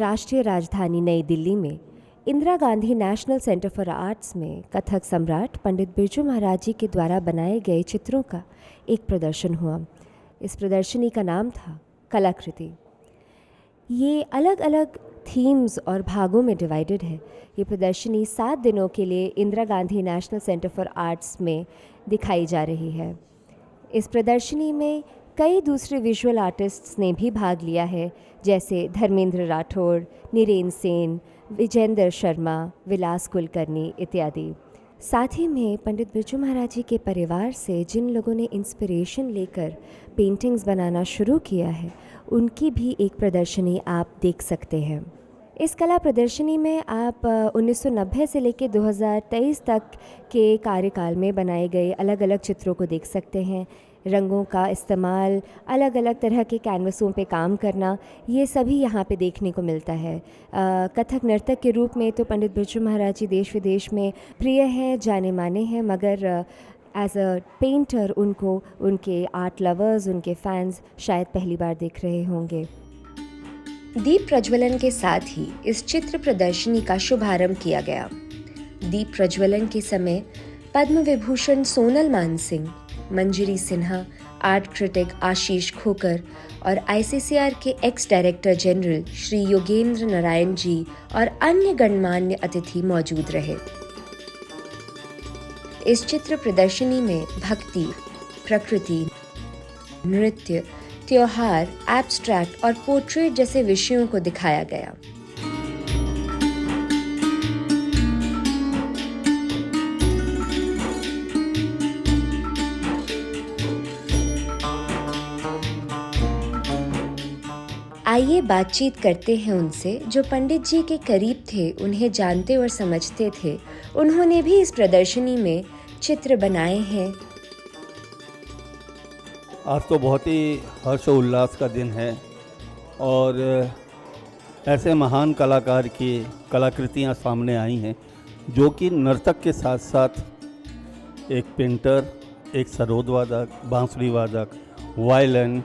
राष्ट्रीय राजधानी नई दिल्ली में Indira Gandhi national centre for arts में कथक सम्राट पंडित बिरजू महाराज जी के द्वारा बनाए गए चित्रों का एक प्रदर्शन हुआ। इस प्रदर्शनी का नाम था कलाकृति। ये अलग अलग थीम्स और भागों में डिवाइडेड है। ये प्रदर्शनी 7 दिनों के लिए Indira Gandhi national centre for arts में दिखाई जा रही है। इस प्रदर्शनी में कई दूसरे विजुअल आर्टिस्ट्स ने भी भाग लिया है, जैसे धर्मेंद्र राठौड़, नीरेन सेन, विजेंद्र शर्मा, विलास कुलकर्णी इत्यादि। साथ ही में पंडित बिरजू महाराज जी के परिवार से जिन लोगों ने इंस्पिरेशन लेकर पेंटिंग्स बनाना शुरू किया है, उनकी भी एक प्रदर्शनी आप देख सकते हैं। इस कला प्रदर्शनी में आप 1990 से लेकर 2023 तक के कार्यकाल में बनाए गए अलग अलग चित्रों को देख सकते हैं। रंगों का इस्तेमाल, अलग अलग तरह के कैनवसों पे काम करना, ये सभी यहाँ पे देखने को मिलता है। कथक नर्तक के रूप में तो पंडित बिरजू महाराज जी देश विदेश में प्रिय हैं, जाने माने हैं, मगर एज अ पेंटर उनको उनके आर्ट लवर्स, उनके फैंस शायद पहली बार देख रहे होंगे। दीप प्रज्वलन के साथ ही इस चित्र प्रदर्शनी का शुभारंभ किया गया। दीप प्रज्वलन के समय पद्म विभूषण सोनल मानसिंह, मंजरी सिन्हा, आर्ट क्रिटिक आशीष खोकर और आईसीसीआर के ex director general Shri Yogendra Narayan ji और अन्य गणमान्य अतिथि मौजूद रहे। इस चित्र प्रदर्शनी में भक्ति, प्रकृति, नृत्य, त्योहार, एब्स्ट्रैक्ट और पोर्ट्रेट जैसे विषयों को दिखाया गया। आइए बातचीत करते हैं उनसे जो पंडित जी के करीब थे, उन्हें जानते और समझते थे। उन्होंने भी इस प्रदर्शनी में चित्र बनाए हैं। आज तो बहुत ही हर्ष और उल्लास का दिन है और ऐसे महान कलाकार की कलाकृतियाँ सामने आई हैं जो कि नर्तक के साथ साथ एक पेंटर, एक सरोद वादक, बांसुरी वादक, वायलिन,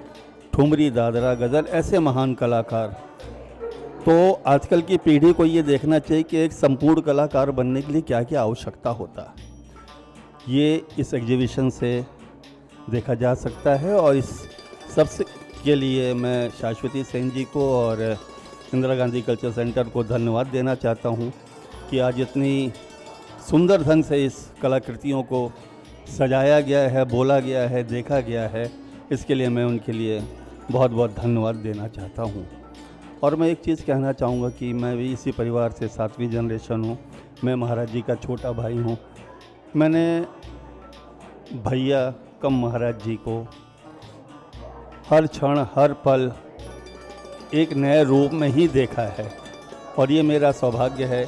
ठुमरी, दादरा, गज़ल, ऐसे महान कलाकार। तो आजकल की पीढ़ी को ये देखना चाहिए कि एक संपूर्ण कलाकार बनने के लिए क्या क्या आवश्यकता होता है। ये इस एग्जीबिशन से देखा जा सकता है और इस सबसे के लिए मैं शाश्वती सेन जी को और इंदिरा गांधी कल्चर सेंटर को धन्यवाद देना चाहता हूँ कि आज इतनी सुंदर ढंग से इस कलाकृतियों को सजाया गया है, बोला गया है, देखा गया है। इसके लिए मैं उनके लिए बहुत बहुत धन्यवाद देना चाहता हूँ। और मैं एक चीज़ कहना चाहूँगा कि मैं भी इसी परिवार से 7वीं जनरेशन हूँ। मैं महाराज जी का छोटा भाई हूँ। मैंने भैया कम महाराज जी को हर क्षण, हर पल एक नए रूप में ही देखा है और ये मेरा सौभाग्य है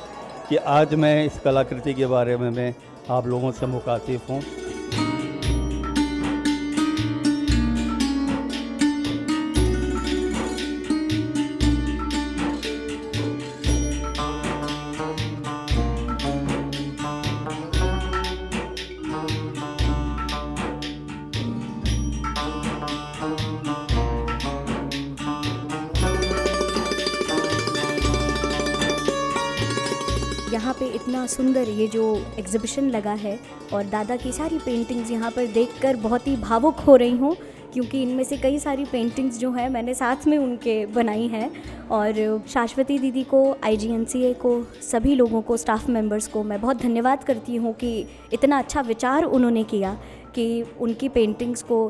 कि आज मैं इस कलाकृति के बारे में मैं आप लोगों से मुखातिब हूँ। यहाँ पे इतना सुंदर ये जो एग्ज़िबिशन लगा है और दादा की सारी पेंटिंग्स यहाँ पर देखकर बहुत ही भावुक हो रही हूँ, क्योंकि इनमें से कई सारी पेंटिंग्स जो हैं मैंने साथ में उनके बनाई हैं। और शाश्वती दीदी को, IGNCA को, सभी लोगों को, स्टाफ मेंबर्स को मैं बहुत धन्यवाद करती हूँ कि इतना अच्छा विचार उन्होंने किया कि उनकी पेंटिंग्स को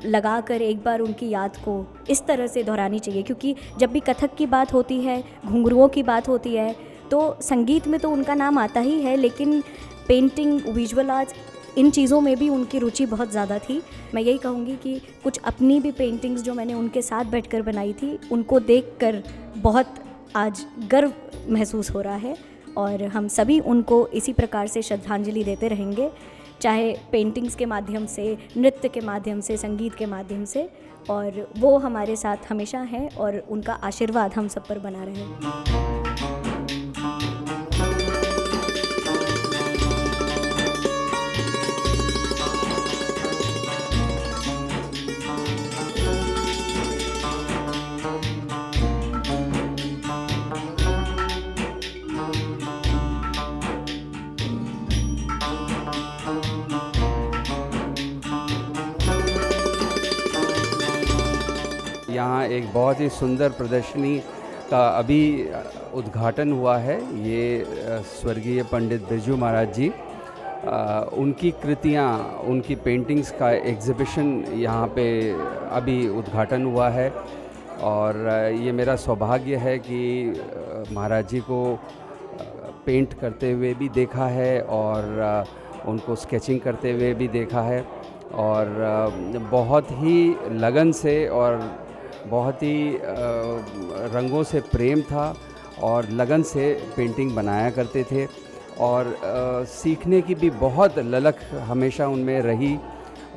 लगाकर एक बार उनकी याद को इस तरह से दोहरानी चाहिए। क्योंकि जब भी कथक की बात होती है, घुंघरुओं की बात होती है, तो संगीत में तो उनका नाम आता ही है, लेकिन पेंटिंग, विजुअल आर्ट्स, इन चीज़ों में भी उनकी रुचि बहुत ज़्यादा थी। मैं यही कहूँगी कि कुछ अपनी भी पेंटिंग्स जो मैंने उनके साथ बैठकर बनाई थी, उनको देखकर बहुत आज गर्व महसूस हो रहा है और हम सभी उनको इसी प्रकार से श्रद्धांजलि देते रहेंगे, चाहे पेंटिंग्स के माध्यम से, नृत्य के माध्यम से, संगीत के माध्यम से। और वो हमारे साथ हमेशा हैं और उनका आशीर्वाद हम सब पर बना रहे। एक बहुत ही सुंदर प्रदर्शनी का अभी उद्घाटन हुआ है। ये स्वर्गीय पंडित बिरजू महाराज जी, उनकी कृतियाँ, उनकी पेंटिंग्स का एग्ज़िबिशन यहाँ पे अभी उद्घाटन हुआ है। और ये मेरा सौभाग्य है कि महाराज जी को पेंट करते हुए भी देखा है और उनको स्केचिंग करते हुए भी देखा है। और बहुत ही लगन से और बहुत ही रंगों से प्रेम था और लगन से पेंटिंग बनाया करते थे। और सीखने की भी बहुत ललक हमेशा उनमें रही।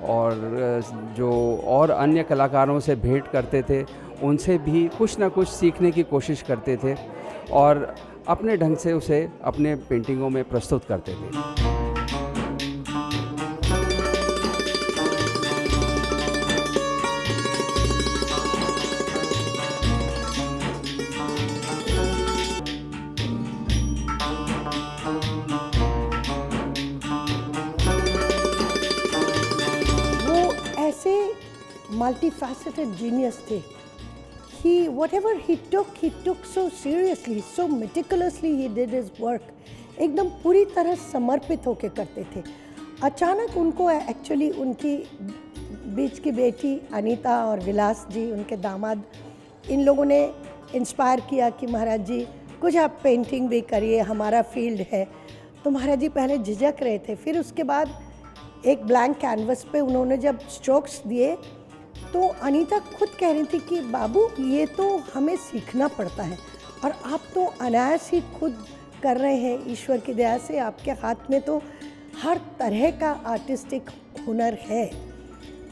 और जो और अन्य कलाकारों से भेंट करते थे उनसे भी कुछ ना कुछ सीखने की कोशिश करते थे और अपने ढंग से उसे अपने पेंटिंगों में प्रस्तुत करते थे। ऐसे multifaceted genius थे। Whatever he took so seriously, so meticulously he did his work। एकदम पूरी तरह समर्पित होकर करते थे। अचानक उनको एक्चुअली उनकी बीच की बेटी अनीता और विलास जी, उनके दामाद, इन लोगों ने इंस्पायर किया कि महाराज जी कुछ आप पेंटिंग भी करिए, हमारा फील्ड है। तो महाराज जी पहले झिझक रहे थे, फिर उसके बाद एक ब्लैंक कैनवस पे उन्होंने जब स्ट्रोक्स दिए तो अनीता खुद कह रही थी कि बाबू ये तो हमें सीखना पड़ता है और आप तो अनायास ही खुद कर रहे हैं। ईश्वर की दया से आपके हाथ में तो हर तरह का आर्टिस्टिक हुनर है।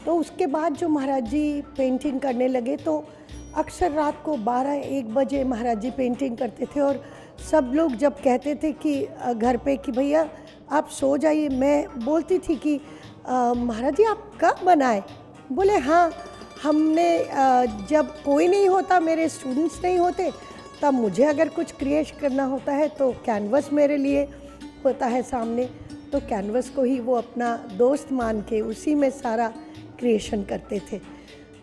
तो उसके बाद जो महाराज जी पेंटिंग करने लगे तो अक्सर रात को 12-1 बजे महाराज जी पेंटिंग करते थे। और सब लोग जब कहते थे कि घर पे कि भैया आप सो जाइए, मैं बोलती थी कि महाराज जी आप कब बनाए? बोले हाँ, हमने जब कोई नहीं होता, मेरे स्टूडेंट्स नहीं होते, तब मुझे अगर कुछ क्रिएट करना होता है तो कैनवस मेरे लिए होता है सामने। तो कैनवस को ही वो अपना दोस्त मान के उसी में सारा क्रिएशन करते थे।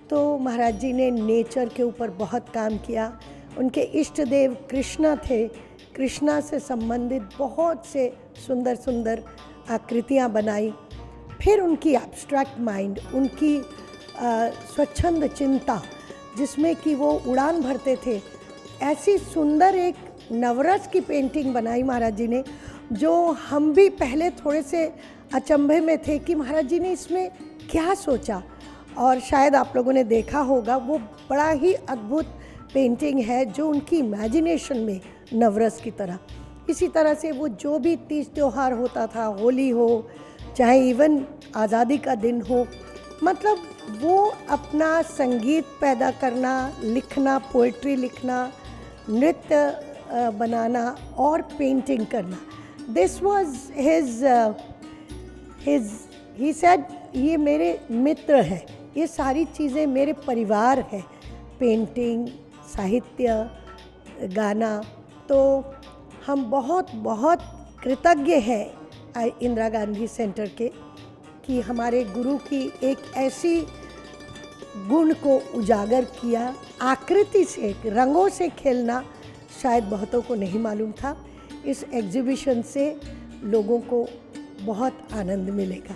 तो महाराज जी ने नेचर के ऊपर बहुत काम किया। उनके इष्ट देव कृष्णा थे। कृष्णा से संबंधित बहुत से सुंदर सुंदर आकृतियाँ बनाई। फिर उनकी एब्स्ट्रैक्ट माइंड, उनकी स्वच्छंद चिंता, जिसमें कि वो उड़ान भरते थे, ऐसी सुंदर एक नवरस की पेंटिंग बनाई महाराज जी ने, जो हम भी पहले थोड़े से अचंभे में थे कि महाराज जी ने इसमें क्या सोचा। और शायद आप लोगों ने देखा होगा, वो बड़ा ही अद्भुत पेंटिंग है जो उनकी इमेजिनेशन में नवरस की तरह। इसी तरह से वो जो भी तीज त्यौहार होता था, होली हो चाहे इवन आज़ादी का दिन हो, मतलब वो अपना संगीत पैदा करना, लिखना, पोइट्री लिखना, नृत्य बनाना और पेंटिंग करना, this was his he said ये मेरे मित्र हैं, ये सारी चीज़ें मेरे परिवार है। पेंटिंग, साहित्य, गाना। तो हम बहुत बहुत कृतज्ञ हैं इंदिरा गांधी सेंटर के कि हमारे गुरु की एक ऐसी गुण को उजागर किया। आकृति से, रंगों से खेलना शायद बहुतों को नहीं मालूम था। इस एग्जीबिशन से लोगों को बहुत आनंद मिलेगा।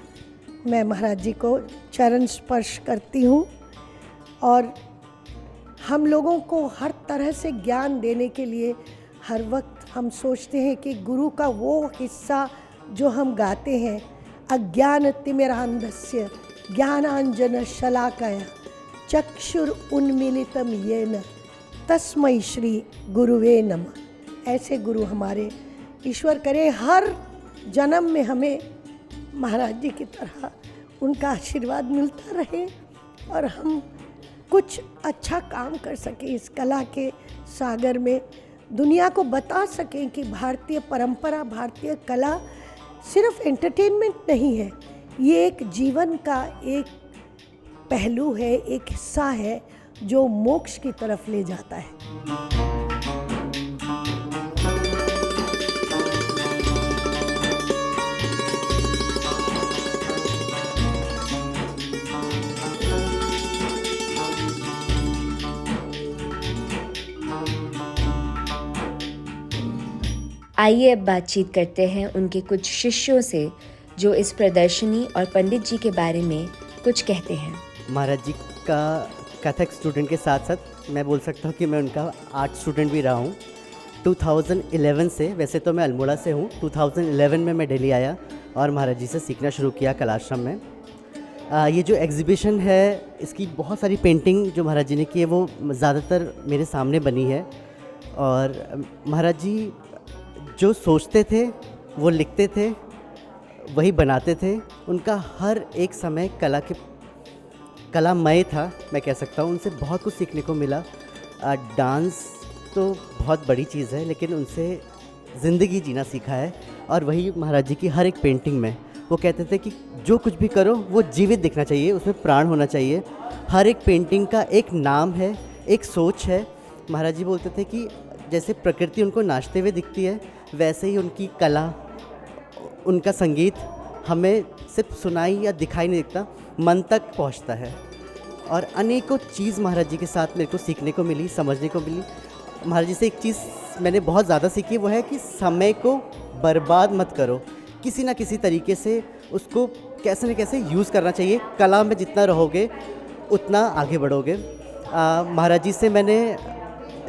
मैं महाराज जी को चरण स्पर्श करती हूँ और हम लोगों को हर तरह से ज्ञान देने के लिए हर वक्त हम सोचते हैं कि गुरु का वो हिस्सा जो हम गाते हैं, अज्ञान तिमिरांधस्य ज्ञानांजन शलाकया चक्षुर उन्मीलितम येन तस्मै श्री गुरुवे नमः। ऐसे गुरु हमारे ईश्वर करे हर जन्म में हमें महाराज जी की तरह उनका आशीर्वाद मिलता रहे और हम कुछ अच्छा काम कर सकें इस कला के सागर में, दुनिया को बता सकें कि भारतीय परंपरा, भारतीय कला सिर्फ एंटरटेनमेंट नहीं है, ये एक जीवन का एक पहलू है, एक हिस्सा है जो मोक्ष की तरफ ले जाता है। आइए अब बातचीत करते हैं उनके कुछ शिष्यों से जो इस प्रदर्शनी और पंडित जी के बारे में कुछ कहते हैं। महाराज जी का कथक स्टूडेंट के साथ साथ मैं बोल सकता हूँ कि मैं उनका आर्ट स्टूडेंट भी रहा हूँ 2011 से। वैसे तो मैं अल्मोड़ा से हूँ। 2011 में मैं दिल्ली आया और महाराज जी से सीखना शुरू किया कलाश्रम में। ये जो एग्ज़िबिशन है इसकी बहुत सारी पेंटिंग जो महाराज जी ने की है वो ज़्यादातर मेरे सामने बनी है। और महाराज जी जो सोचते थे वो लिखते थे, वही बनाते थे। उनका हर एक समय कलामय था, मैं कह सकता हूँ। उनसे बहुत कुछ सीखने को मिला। डांस तो बहुत बड़ी चीज़ है, लेकिन उनसे ज़िंदगी जीना सीखा है। और वही महाराज जी की हर एक पेंटिंग में वो कहते थे कि जो कुछ भी करो वो जीवित दिखना चाहिए, उसमें प्राण होना चाहिए। हर एक पेंटिंग का एक नाम है, एक सोच है। महाराज जी बोलते थे कि जैसे प्रकृति उनको नाचते हुए दिखती है, वैसे ही उनकी कला, उनका संगीत हमें सिर्फ सुनाई या दिखाई नहीं दिखता, मन तक पहुंचता है। और अनेकों चीज़ महाराज जी के साथ मेरे को सीखने को मिली, समझने को मिली। महाराज जी से एक चीज़ मैंने बहुत ज़्यादा सीखी, वो है कि समय को बर्बाद मत करो। किसी ना किसी तरीके से उसको कैसे न कैसे यूज़ करना चाहिए। कला में जितना रहोगे उतना आगे बढ़ोगे। महाराज जी से मैंने,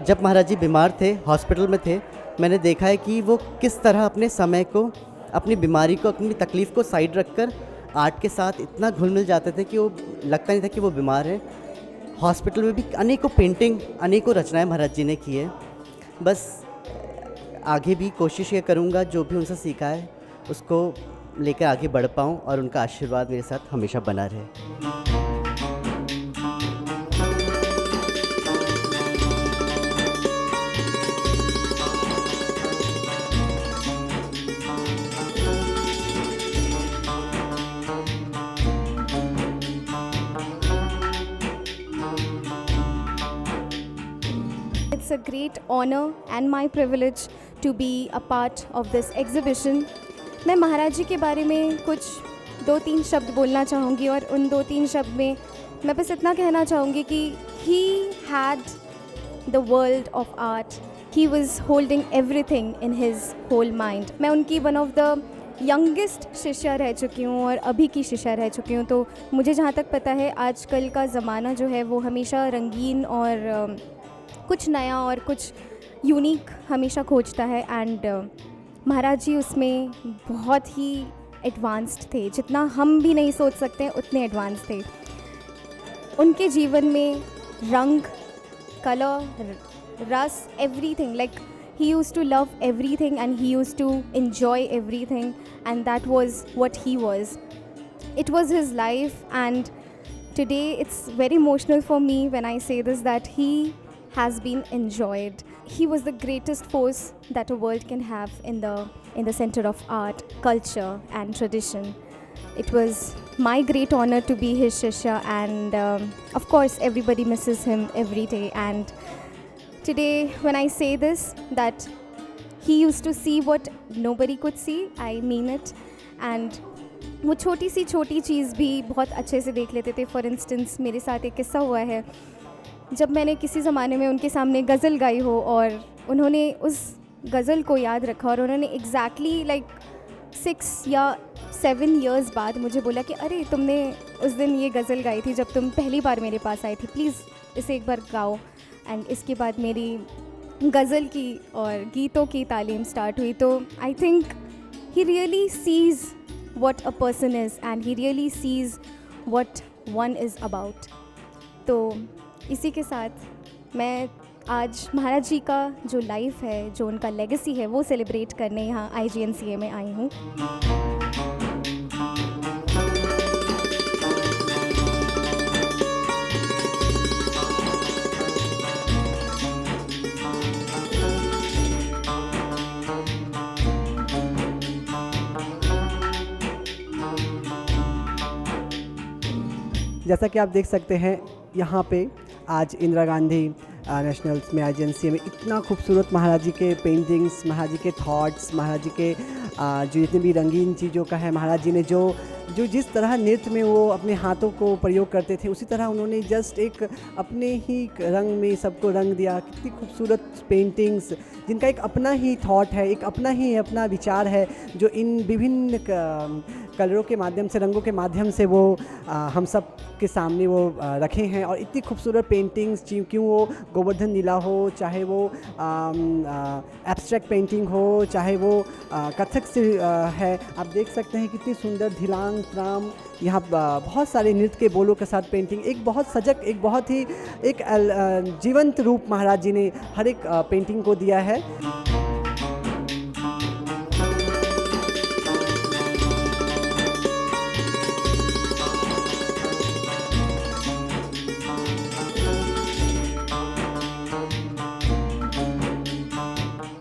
जब महाराज जी बीमार थे, हॉस्पिटल में थे, मैंने देखा है कि वो किस तरह अपने समय को, अपनी बीमारी को, अपनी तकलीफ़ को साइड रखकर आर्ट के साथ इतना घुल मिल जाते थे कि वो लगता नहीं था कि वो बीमार है। हॉस्पिटल में भी अनेकों पेंटिंग, अनेकों रचनाएं महाराज जी ने की है। बस आगे भी कोशिश ये करूँगा जो भी उनसे सीखा है उसको लेकर आगे बढ़ पाऊँ और उनका आशीर्वाद मेरे साथ हमेशा बना रहे। It's a great honor and my privilege to be a part of this exhibition. मैं महाराज जी के बारे में कुछ 2-3 शब्द बोलना चाहूँगी और उन 2-3 शब्द में मैं बस इतना कहना चाहूँगी कि he had the world of art. He was holding everything in his whole mind. मैं उनकी one of the यंगेस्ट शिष्या रह चुकी हूँ और अभी की शिष्या रह चुकी हूँ। तो मुझे जहाँ तक पता है आजकल का ज़माना जो है वो हमेशा रंगीन और कुछ नया और कुछ यूनिक हमेशा खोजता है। एंड महाराज जी उसमें बहुत ही एडवांस्ड थे, जितना हम भी नहीं सोच सकते उतने एडवांस थे। उनके जीवन में रंग, कलर, रस, everything, like he used to love everything and he used to enjoy everything, and that was what he was. It was his life, and today it's very emotional for me when I say this, that he has been enjoyed. He was the greatest force that a world can have in the center of art, culture and tradition. It was my great honor to be his shishya, and of course everybody misses him every day. And today when I say this, that he used to see what nobody could see, I mean it. And वो छोटी सी छोटी चीज़ भी बहुत अच्छे से देख लेते थे। फॉर इंस्टेंस मेरे साथ एक किस्सा हुआ है, जब मैंने किसी ज़माने में उनके सामने गज़ल गाई हो और उन्होंने उस गज़ल को याद रखा और उन्होंने एग्जैक्टली लाइक 6 या 7 इयर्स बाद मुझे बोला कि अरे तुमने उस दिन ये गज़ल गाई थी जब तुम पहली बार मेरे पास आई थी, प्लीज़ इसे एक बार गाओ। एंड इसके बाद मेरी गज़ल की और गीतों की तालीम स्टार्ट हुई। तो I think he really sees what a person is and he really sees what one is about. तो इसी के साथ मैं आज महाराज जी का जो लाइफ है, जो उनका लेगेसी है, वो सेलिब्रेट करने यहाँ IGNCA में आई हूँ। जैसा कि आप देख सकते हैं यहाँ पे आज इंदिरा गांधी नेशनल्स में IGNCA में इतना खूबसूरत महाराज जी के पेंटिंग्स, महाराज जी के थॉट्स, महाराज जी के जो जितने भी रंगीन चीज़ों का है, महाराज जी ने जो जो जिस तरह नृत्य में वो अपने हाथों को प्रयोग करते थे, उसी तरह उन्होंने जस्ट एक अपने ही रंग में सबको रंग दिया। कितनी खूबसूरत पेंटिंग्स, जिनका एक अपना ही थॉट है, एक अपना विचार है, जो इन विभिन्न कलरों के माध्यम से, रंगों के माध्यम से वो हम सब के सामने वो रखे हैं। और इतनी खूबसूरत पेंटिंग्स, क्यों वो गोवर्धन नीला हो, चाहे वो एब्स्ट्रैक्ट पेंटिंग हो, चाहे वो कथक से है, आप देख सकते हैं कितनी सुंदर धिलांग त्राम, यहाँ बहुत सारे नृत्य के बोलों के साथ पेंटिंग, एक बहुत सजग, एक बहुत ही एक जीवंत रूप महाराज जी ने हर एक पेंटिंग को दिया है।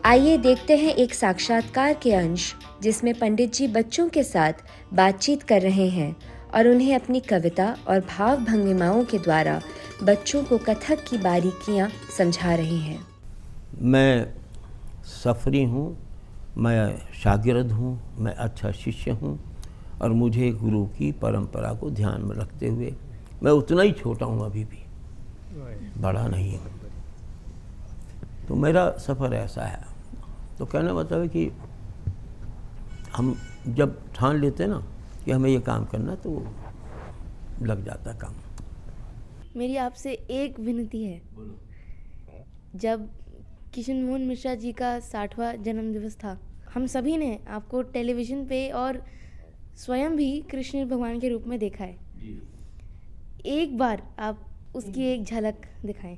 आइए देखते हैं एक साक्षात्कार के अंश जिसमें पंडित जी बच्चों के साथ बातचीत कर रहे हैं और उन्हें अपनी कविता और भाव भंगिमाओं के द्वारा बच्चों को कथक की बारीकियां समझा रहे हैं। मैं सफ़री हूँ, मैं शागिर्द हूँ, मैं अच्छा शिष्य हूँ और मुझे गुरु की परंपरा को ध्यान में रखते हुए मैं उतना ही छोटा हूँ, अभी भी बड़ा नहीं हूँ। तो मेरा सफ़र ऐसा है। तो कहना मतलब है कि हम जब ठान लेते हैं ना कि हमें ये काम करना, तो लग जाता काम। मेरी आपसे एक विनती है। जब किशन मोहन मिश्रा जी का 60वां जन्मदिवस था, हम सभी ने आपको टेलीविज़न पे और स्वयं भी कृष्ण भगवान के रूप में देखा है। एक बार आप उसकी एक झलक दिखाएं।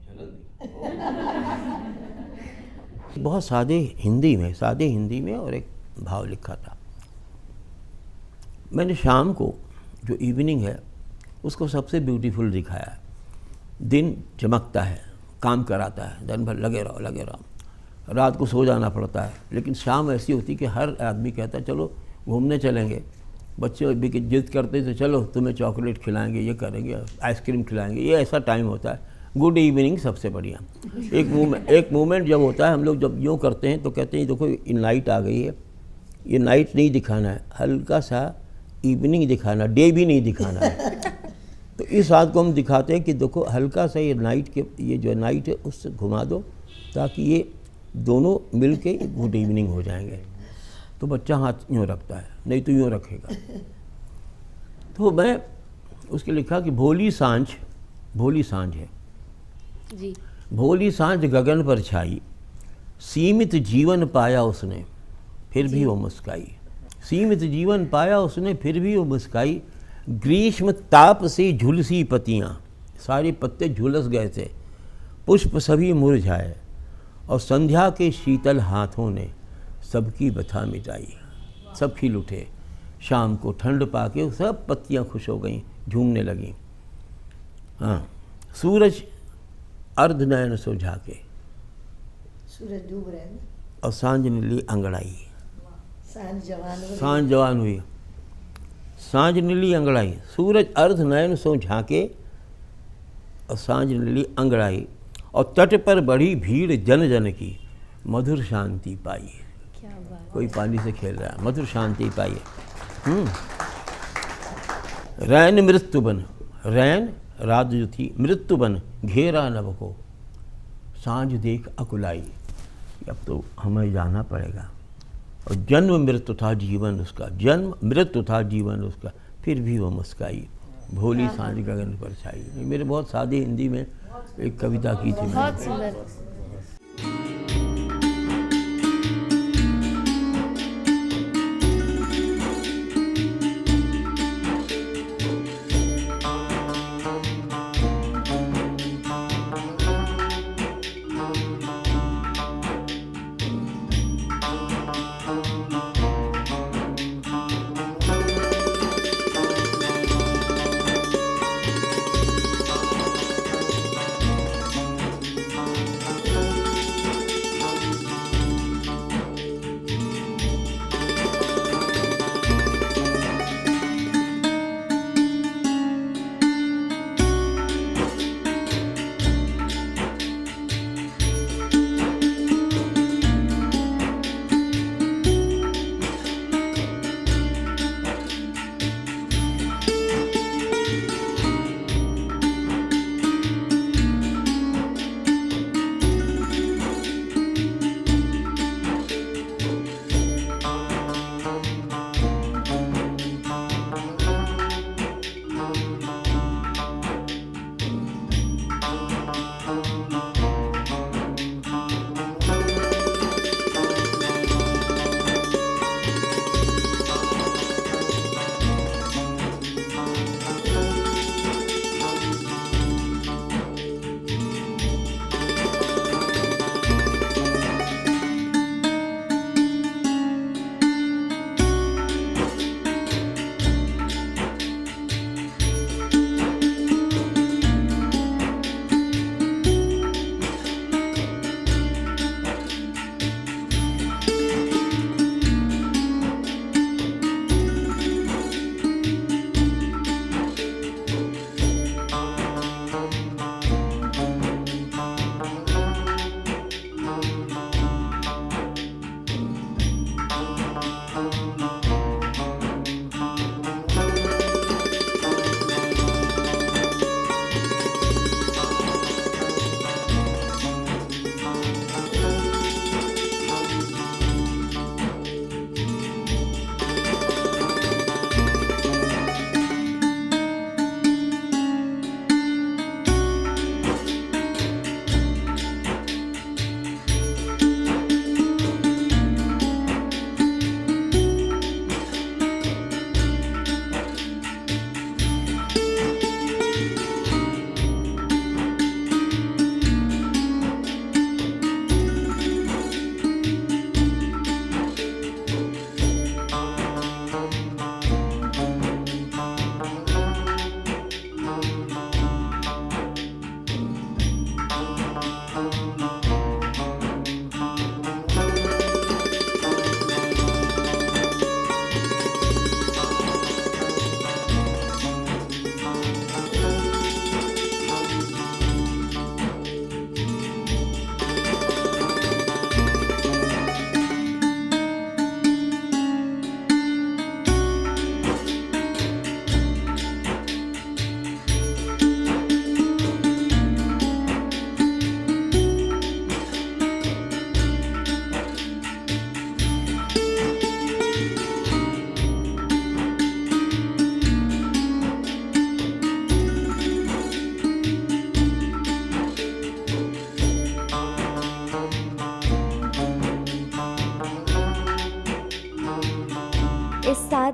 बहुत सादे हिंदी में और एक भाव लिखा था। मैंने शाम को जो इवनिंग है उसको सबसे ब्यूटीफुल दिखाया। दिन चमकता है, काम कराता है, दिन भर लगे रहो। रात को सो जाना पड़ता है, लेकिन शाम ऐसी होती कि हर आदमी कहता है चलो घूमने चलेंगे। बच्चे भी जिद करते तो चलो तुम्हें चॉकलेट खिलाएंगे, ये करेंगे, आइसक्रीम खिलाएंगे। ये ऐसा टाइम होता है। गुड इवनिंग सबसे बढ़िया। एक मोमेंट जब होता है, हम लोग जब यूँ करते हैं तो कहते हैं देखो ये नाइट आ गई है, ये नाइट नहीं दिखाना है, हल्का सा इवनिंग दिखाना, डे भी नहीं दिखाना है। तो इस बात को हम दिखाते हैं कि देखो हल्का सा ये जो नाइट है उससे घुमा दो, ताकि ये दोनों मिल के गुड इवनिंग हो जाएंगे। तो बच्चा हाथ यूँ रखता है, नहीं तो यूँ रखेगा। तो मैं उसके लिखा कि भोली सांझ है जी। भोली सांझ गगन पर छाई, सीमित जीवन पाया उसने फिर भी वो मुस्काई। सीमित जीवन पाया उसने फिर भी वो मुस्काई। ग्रीष्म ताप से झुलसी पत्तियाँ, सारे पत्ते झुलस गए थे, पुष्प सभी मुरझाए, और संध्या के शीतल हाथों ने सबकी बथा मिटाई। सब खिल उठे, शाम को ठंड पाके सब पत्तियाँ खुश हो गईं, झूमने लगीं। हाँ, सूरज अर्ध नयन सुझा के, सूरज डूब रहे हैं, और सांझ नीली अंगड़ाई। सांझ जवान हुई, सांझ नीली अंगड़ाई। सूरज अर्ध नयन सो झांके और सांझ नीली अंगड़ाई, और तट पर बढ़ी भीड़ जन जन की, मधुर शांति पाई। क्या बात। कोई पानी से खेल रहा है, मधुर शांति पाई। रैन मृत्यु बन, रैन रात जो थी, मृत्यु बन घेरा नभ को, सांझ देख अकुलाई। अब तो हमें जाना पड़ेगा। और जन्म मृत्यु था जीवन उसका, जन्म मृत्यु था जीवन उसका, फिर भी वो मुस्काई। भोली सांझ गगन पर छाई। मेरे बहुत सादी हिंदी में एक कविता की थी। बहुत सुंदर।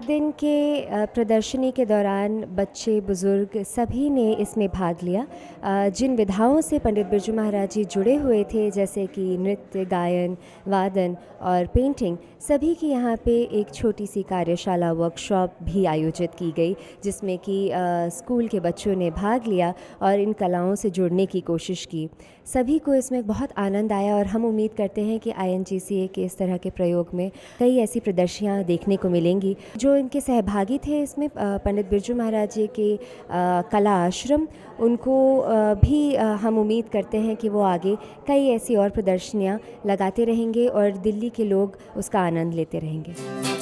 दिन के प्रदर्शनी के दौरान बच्चे बुज़ुर्ग सभी ने इसमें भाग लिया। जिन विधाओं से पंडित बिरजू महाराज जी जुड़े हुए थे, जैसे कि नृत्य, गायन, वादन और पेंटिंग, सभी की यहाँ पे एक छोटी सी कार्यशाला वर्कशॉप भी आयोजित की गई, जिसमें कि स्कूल के बच्चों ने भाग लिया और इन कलाओं से जुड़ने की कोशिश की। सभी को इसमें बहुत आनंद आया और हम उम्मीद करते हैं कि INGCA के इस तरह के प्रयोग में कई ऐसी प्रदर्शनियाँ देखने को मिलेंगी। जो इनके सहभागी थे इसमें पंडित बिरजू महाराज जी के कला आश्रम, उनको भी हम उम्मीद करते हैं कि वो आगे कई ऐसी और प्रदर्शनियाँ लगाते रहेंगे और दिल्ली के लोग उसका आनंद लेते रहेंगे।